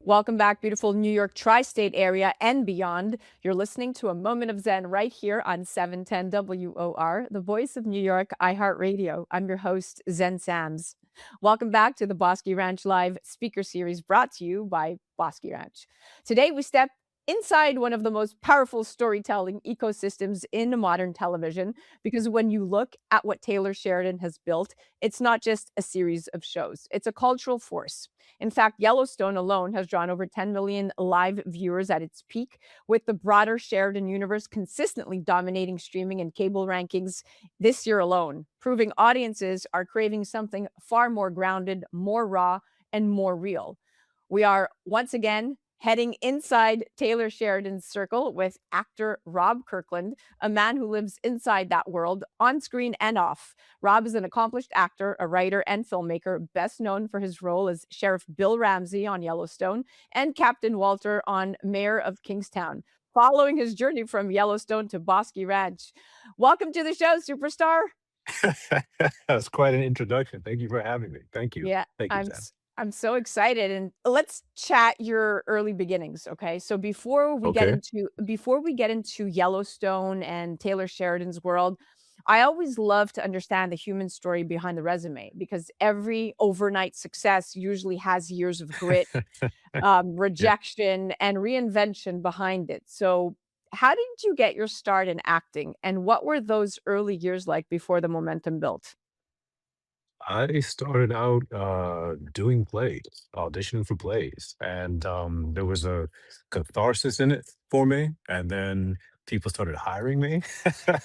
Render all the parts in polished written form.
Welcome back, beautiful New York tri-state area and beyond. You're listening to a moment of Zen right here on 710 WOR, the voice of New York, iHeartRadio. I'm your host, Zen Sams. Welcome back to the Bosque Ranch Live speaker series brought to you by Bosque Ranch. Today, we step inside one of the most powerful storytelling ecosystems in modern television, because when you look at what Taylor Sheridan has built, it's not just a series of shows, it's a cultural force. In fact, Yellowstone alone has drawn over 10 million live viewers at its peak, with the broader Sheridan universe consistently dominating streaming and cable rankings this year alone, proving audiences are craving something far more grounded, more raw, and more real. We are once again heading inside Taylor Sheridan's circle with actor Rob Kirkland, a man who lives inside that world on screen and off. Rob is an accomplished actor, a writer, and filmmaker, best known for his role as Sheriff Bill Ramsey on Yellowstone and Captain Walter on Mayor of Kingstown, following his journey from Yellowstone to Bosque Ranch. Welcome to the show, superstar. That's quite an introduction. Thank you for having me. Thank you. Yeah, Thank you, Sam. I'm so excited, and let's chat your early beginnings, okay? So Okay. before we get into Yellowstone and Taylor Sheridan's world, I always love to understand the human story behind the resume, because every overnight success usually has years of grit, Yeah. rejection, and reinvention behind it. So, how did you get your start in acting, and what were those early years like before the momentum built? I started out doing plays, auditioning for plays, and there was a catharsis in it for me. And then people started hiring me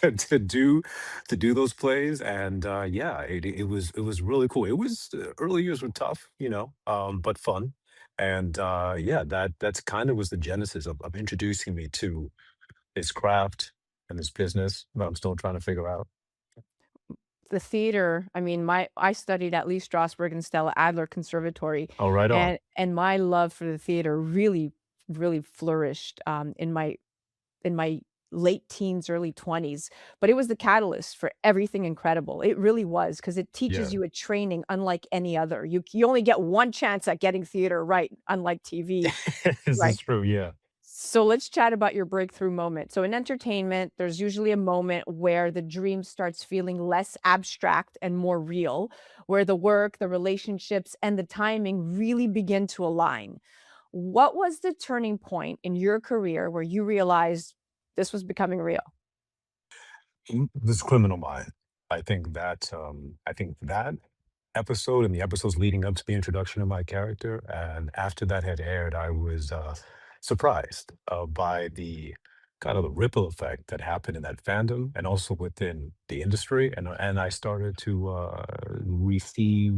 to do to do those plays, and yeah, it was really cool. It was early years were tough, but fun. And yeah, that's kind of was the genesis of introducing me to this craft and this business that I'm still trying to figure out. The theater, I mean, my I studied at Lee Strasberg and Stella Adler Conservatory, Oh, right on. and my love for the theater really, really flourished, in my late teens, early 20s, but it was the catalyst for everything incredible. It really was, because it teaches Yeah, you a training unlike any other. You only get one chance at getting theater right, unlike TV, this right? is true. Yeah. So let's chat about your breakthrough moment. So in entertainment, there's usually a moment where the dream starts feeling less abstract and more real, where the work, the relationships, and the timing really begin to align. What was the turning point in your career where you realized this was becoming real? This Criminal Mind. I think that episode and the episodes leading up to the introduction of my character, and after that had aired, I was surprised by the kind of the ripple effect that happened in that fandom and also within the industry, and I started to receive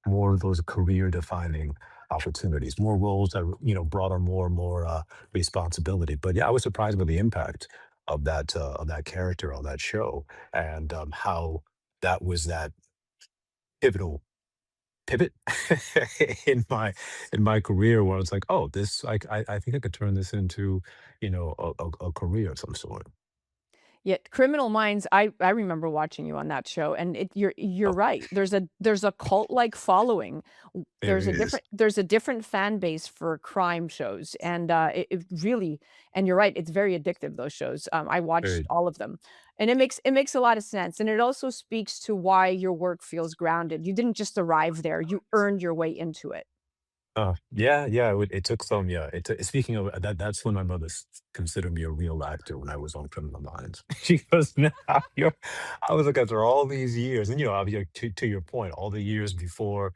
more of those career defining opportunities, more roles that brought on more and more responsibility. But yeah, I was surprised by the impact of that character on that show, and how that was that pivotal pivot in my career where I was like, oh, this I think I could turn this into a career of some sort. Yeah, Criminal Minds, I remember watching you on that show, and you're Oh, right. There's a cult-like following. there is. There's a different fan base for crime shows, and, it really, and you're right, it's very addictive, those shows. I watched Very. all of them, and it makes a lot of sense, and it also speaks to why your work feels grounded. You didn't just arrive there, you earned your way into it. Yeah, yeah, it took some, yeah, speaking of that's when my mother considered me a real actor when I was on Criminal Minds. She goes, "Now you're," I was like, "After all these years," and, to your point, all the years before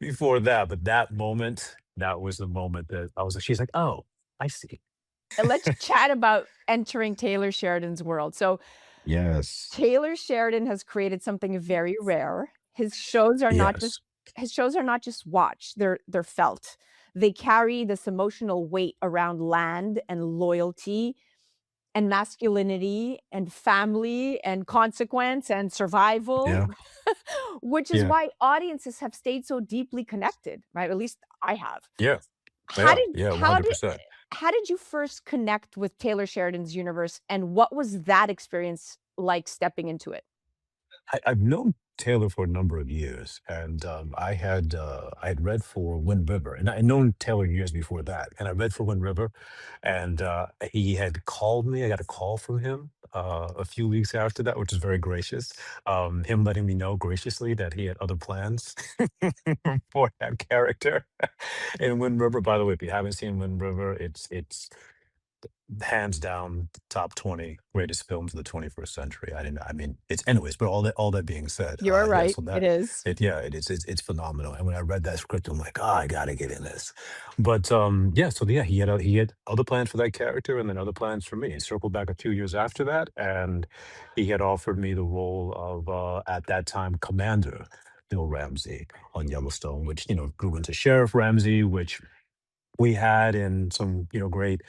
that, but that moment, that was the moment that I was like she's like, "Oh, I see." And let's chat about entering Taylor Sheridan's world. So Yes. Taylor Sheridan has created something very rare. Yes. His shows are not just watched, they're felt. They carry this emotional weight around land and loyalty and masculinity and family and consequence and survival, Yeah. which is Yeah. why audiences have stayed so deeply connected, right? At least I have. Yeah. How Yeah. did Yeah, how did 100%. how did you first connect with Taylor Sheridan's universe, and what was that experience like stepping into it? I've known Taylor for a number of years, and I had read for Wind River, and I had known Taylor years before that, and I read for Wind River, and he had called me. I got a call from him a few weeks after that, which was very gracious. Him letting me know graciously that he had other plans for that character in Wind River. By the way, if you haven't seen Wind River, it's hands down top 20 greatest films of the 21st century. I mean, it's anyways, but all that being said, You are yeah, right. so It that is. it's phenomenal. And when I read that script, I'm like, oh, I gotta get in this. But yeah, so yeah, he had other plans for that character and then other plans for me. He circled back a few years after that, and he had offered me the role of at that time Commander Bill Ramsey on Yellowstone, which grew into Sheriff Ramsey, which we had and some great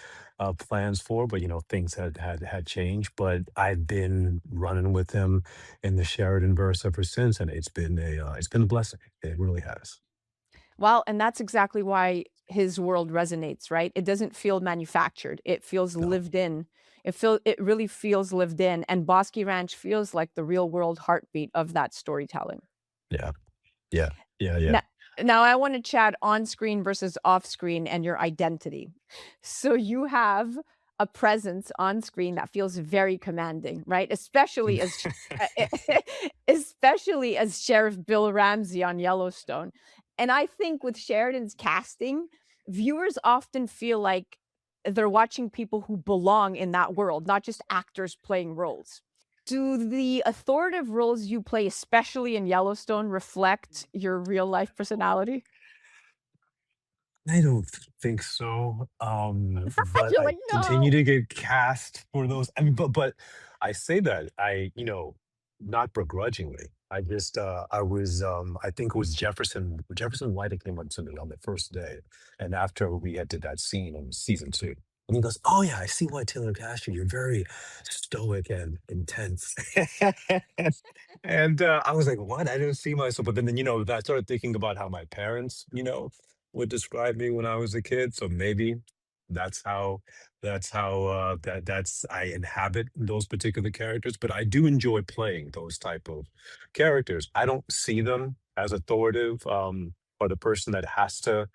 plans for, but things had changed. But I've been running with him in the Sheridan verse ever since, and it's been a blessing. It really has. Well, and that's exactly why his world resonates, right? It doesn't feel manufactured. It feels No. lived in. It really feels lived in, and Bosque Ranch feels like the real world heartbeat of that storytelling. Yeah. Yeah. Yeah. Yeah. Now now I wanna chat on-screen versus off-screen and your identity. So you have a presence on screen that feels very commanding, right? Especially as especially as Sheriff Bill Ramsey on Yellowstone. And I think with Sheridan's casting, viewers often feel like they're watching people who belong in that world, not just actors playing roles. Do the authoritative roles you play, especially in Yellowstone, reflect your real life personality? I don't think so. But You're I like, continue "No." to get cast for those. I mean, but I say that not begrudgingly. I think it was Jefferson White that came up to me on the first day, and after we had did that scene in season two, and he goes, "Oh yeah, I see why Taylor cast you. You're very stoic and intense." And I was like, "What? I didn't see myself." But then I started thinking about how my parents, would describe me when I was a kid. So maybe that's how that's I inhabit those particular characters. But I do enjoy playing those type of characters. I don't see them as authoritative or the person that has to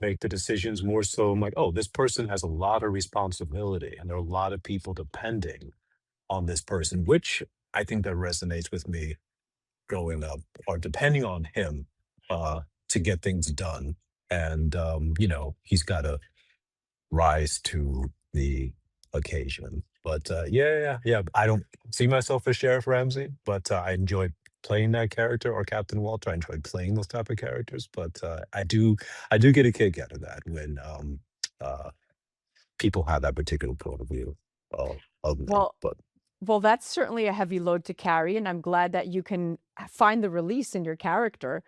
make the decisions. More so, I'm like, oh, this person has a lot of responsibility, and there are a lot of people depending on this person, which I think that resonates with me growing up or depending on him uh, to get things done. And, he's got to rise to the occasion. But yeah. I don't see myself as Sheriff Ramsey, but I enjoy playing that character or Captain Walter. I enjoy playing those type of characters. But I do get a kick out of that when uh, people have that particular point of view of me. Well But well, that's certainly a heavy load to carry, and I'm glad that you can find the release in your character.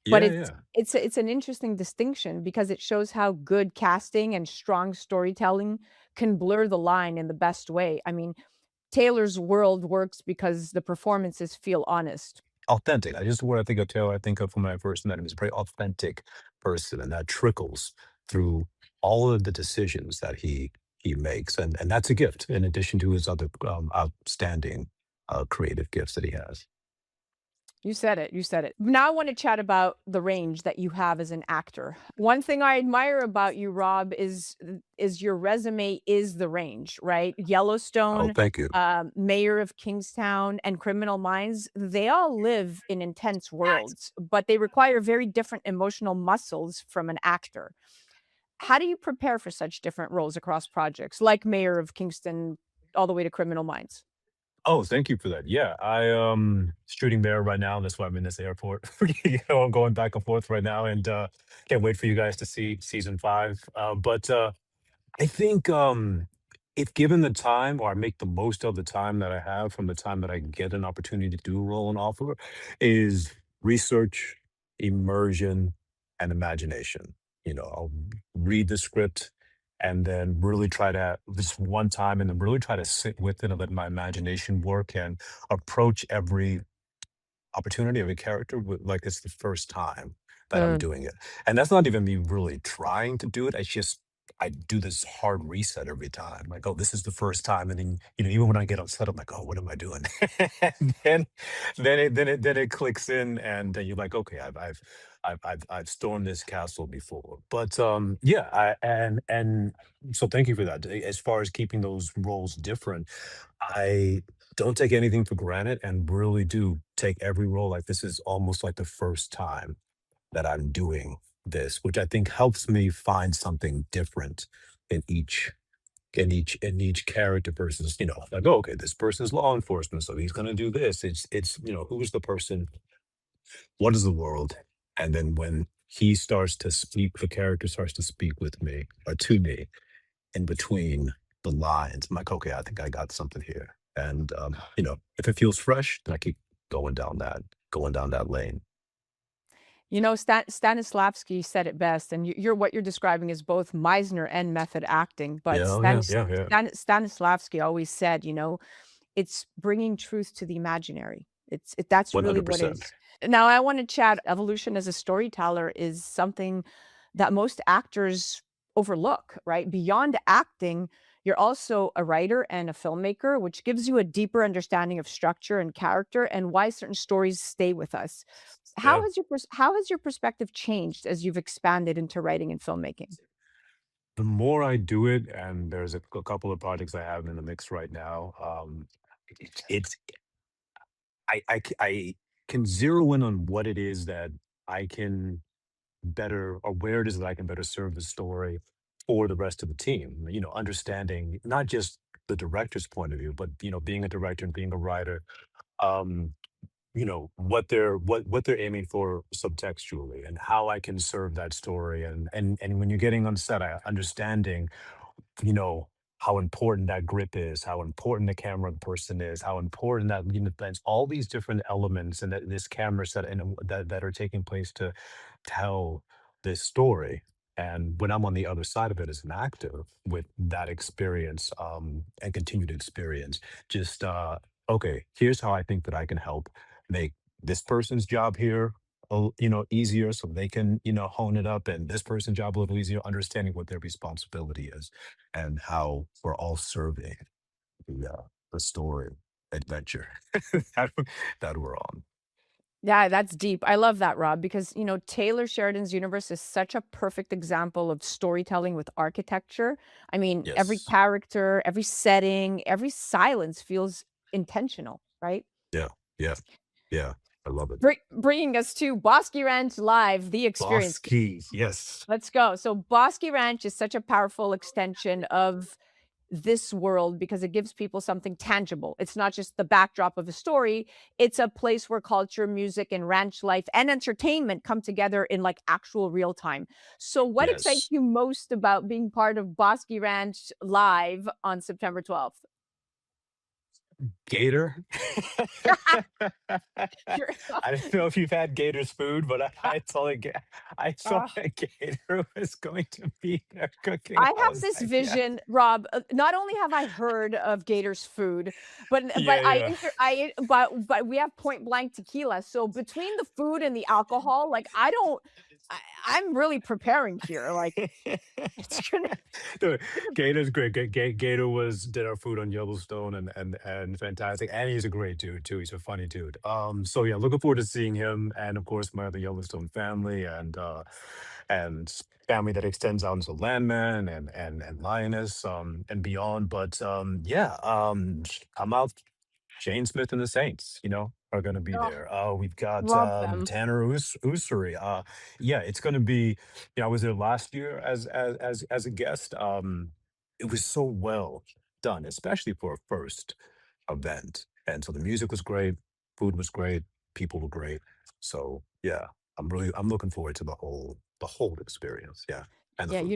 But yeah, yeah. it's an interesting distinction because it shows how good casting and strong storytelling can blur the line in the best way. I mean, Taylor's world works because the performances feel honest. Authentic. I just what I think of Taylor, I think of when I first met him. He's a very authentic person, and that trickles through all of the decisions that he makes, and that's a gift in addition to his other outstanding creative gifts that he has. You said it, you said it. Now I wanna chat about the range that you have as an actor. One thing I admire about you, Rob, is your resume is the range, right? Oh, Yellowstone, thank you. Mayor of Kingstown, and Criminal Minds, they all live in intense worlds, but they require very different emotional muscles from an actor. How do you prepare for such different roles across projects, like Mayor of Kingston all the way to Criminal Minds? Oh, thank you for that. Yeah, I shooting there right now. That's why I'm in this airport. I'm going back and forth right now, and can't wait for you guys to see season five. But I think, if given the time or I make the most of the time that I have from the time that I get an opportunity to do a role and offer, is research, immersion, and imagination. I'll read the script and then really try to just one time and then really try to sit with it and let my imagination work and approach every opportunity of a character with like it's the first time that I'm Mm. doing it. And that's not even me really trying to do it. It's just I do this hard reset every time. Like, oh, this is the first time, and then even when I get on set, I'm like, oh, what am I doing? And then it clicks in, and then you're like, okay, I've stormed this castle before. But yeah, and so thank you for that. As far as keeping those roles different, I don't take anything for granted, and really do take every role like this is almost like the first time that I'm doing this, which I think helps me find something different in each character versus, like, oh, okay, this person's law enforcement, so he's gonna do this. It's who's the person, what is the world? And then when he starts to speak, the character starts to speak with me or to me in between the lines. I'm like, okay, I think I got something here. And if it feels fresh, then I keep going down that lane. Stanislavski said it best, and what you're describing is both Meisner and method acting. But Yeah, oh, yeah, yeah, yeah. Stanislavski always said, it's bringing truth to the imaginary. That's really what it 100%. is. Now, I want to chat. Evolution as a storyteller is something that most actors overlook, right? Beyond acting, you're also a writer and a filmmaker, which gives you a deeper understanding of structure and character and why certain stories stay with us. Yeah. How has your perspective changed as you've expanded into writing and filmmaking? The more I do it, and there's a couple of projects I have in the mix right now, it's I can zero in on what it is that I can better, or where it is that I can better serve the story for the rest of the team. Understanding not just the director's point of view, but being a director and being a writer, um, what they're aiming for subtextually, and how I can serve that story. And when you're getting on set, understanding you know, how important that grip is, how important the camera person is, how important that lens, all these different elements, and that this camera set, and that are taking place to tell this story. And when I'm on the other side of it as an actor with that experience, and continued experience, just okay, here's how I think that I can help make this person's job here easier, so they can hone it up, and this person's job a little easier, understanding what their responsibility is and how we're all serving the story adventure that, that we're on. Yeah, that's deep. I love that, Rob, because, Taylor Sheridan's universe is such a perfect example of storytelling with architecture. I mean, every Yes. character, every setting, every silence feels intentional, right? Yeah. Yeah. Yeah. I love it. Bringing us to Bosque Ranch Live, the experience. Bosky. Yes. Let's go. So, Bosque Ranch is such a powerful extension of this world because it gives people something tangible. It's not just the backdrop of a story, it's a place where culture, music, and ranch life and entertainment come together in like actual real time. So, what excites Yes. you most about being part of Bosque Ranch Live on September 12th? Gator. You're, I don't know if you've had Gator's food, but I saw uh, that Gator was going to be there cooking. I I have was this like, yes. vision, Rob. Not only have I heard of Gator's food, but Yeah, yeah. but we have Point Blank tequila. So between the food and the alcohol, like I don't, I'm really preparing here. Like it's gonna, Dude, it's gonna Gator's great. Gator was did our food on Yellowstone, and fantastic. And he's a great dude too. He's a funny dude. So yeah, looking forward to seeing him, and of course my other Yellowstone family, and family that extends out into Landman and Lioness, and beyond. But yeah, I'm out. Shane Smith and the Saints, are going to be oh, there. We've got love them. Tanner Usuri. Yeah, it's going to be. I was there last year as a guest. It was so well done, especially for a first event. And so the music was great, food was great, people were great. So yeah, I'm looking forward to the whole experience. Yeah, and the Yeah, food.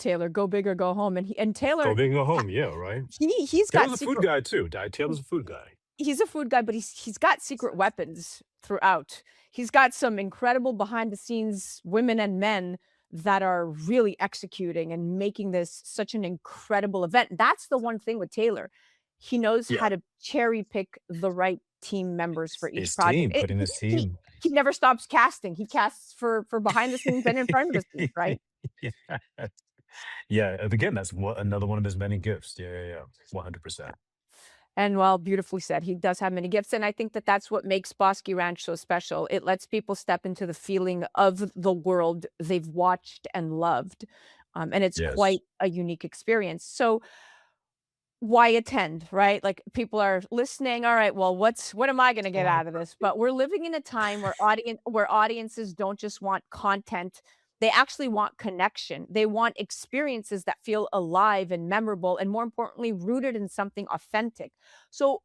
Taylor, go big or go home, and Go Taylor, big, go ha- home. Yeah, right. he's got Taylor's a food secret. guy too. Taylor's a food guy. He's a food guy, but he's got secret weapons throughout. He's got some incredible behind the scenes women and men that are really executing and making this such an incredible event. That's the one thing with Taylor. He knows how Yeah, to cherry pick the right team members for each his project. team, putting his He team. he never stops casting. He casts for behind the scenes and in front of the scenes, right? Yeah. Yeah, and again, that's another one of his many gifts. Yeah, yeah, yeah, 100%. And well, beautifully said. He does have many gifts, and I think that that's what makes Bosque Ranch so special. It lets people step into the feeling of the world they've watched and loved, and it's Yes. quite a unique experience. So, why attend, right? Like, people are listening, "All right, well, what am I gonna get out of this?" But we're living in a time where audiences don't just want content, they actually want connection. They want experiences that feel alive and memorable, and more importantly, rooted in something authentic. So,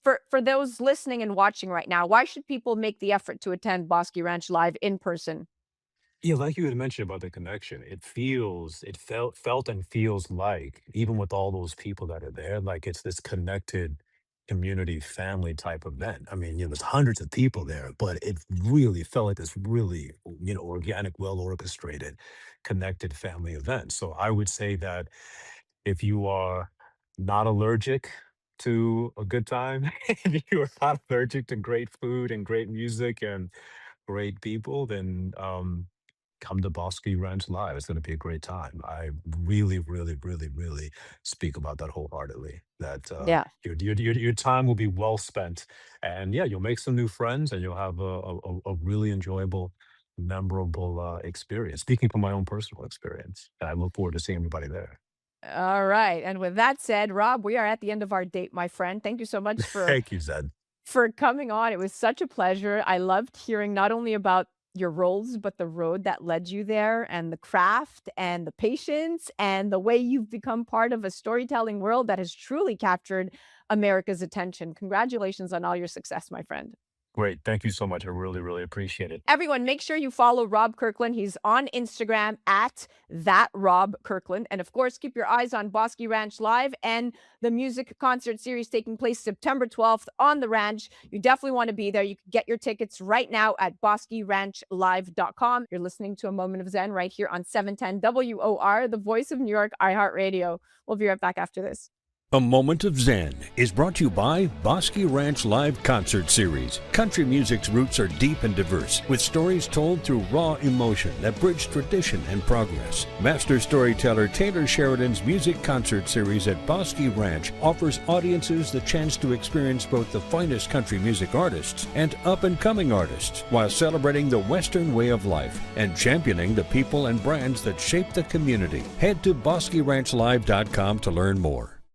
for those listening and watching right now, why should people make the effort to attend Bosque Ranch live in person? Yeah, like you had mentioned about the connection, it felt and feels like, even with all those people that are there, like it's this connected community family type event. I mean, there's hundreds of people there, but it really felt like this really, organic, well orchestrated, connected family event. So I would say that if you are not allergic to a good time, if you are not allergic to great food and great music and great people, then come to Bosque Ranch Live. It's going to be a great time. I really, really, really, really speak about that wholeheartedly. That Yeah. your time will be well spent, and yeah, you'll make some new friends, and you'll have a really enjoyable, memorable experience. Speaking from my own personal experience, and I look forward to seeing everybody there. All right, and with that said, Rob, we are at the end of our date, my friend. Thank you so much Thank you, Zed. for coming on. It was such a pleasure. I loved hearing not only about your roles, but the road that led you there and the craft and the patience and the way you've become part of a storytelling world that has truly captured America's attention. Congratulations on all your success, my friend. Great. Thank you so much. I really, really appreciate it. Everyone, make sure you follow Rob Kirkland. He's on Instagram at that Rob Kirkland. And of course, keep your eyes on Bosque Ranch Live and the music concert series taking place September 12th on the ranch. You definitely want to be there. You can get your tickets right now at bosqueranchlive.com. You're listening to A Moment of Zen right here on 710 WOR, the voice of New York, iHeartRadio. We'll be right back after this. A Moment of Zen is brought to you by Bosque Ranch Live Concert Series. Country music's roots are deep and diverse, with stories told through raw emotion that bridge tradition and progress. Master storyteller Taylor Sheridan's Music Concert Series at Bosque Ranch offers audiences the chance to experience both the finest country music artists and up-and-coming artists, while celebrating the Western way of life and championing the people and brands that shape the community. Head to bosqueranchlive.com to learn more.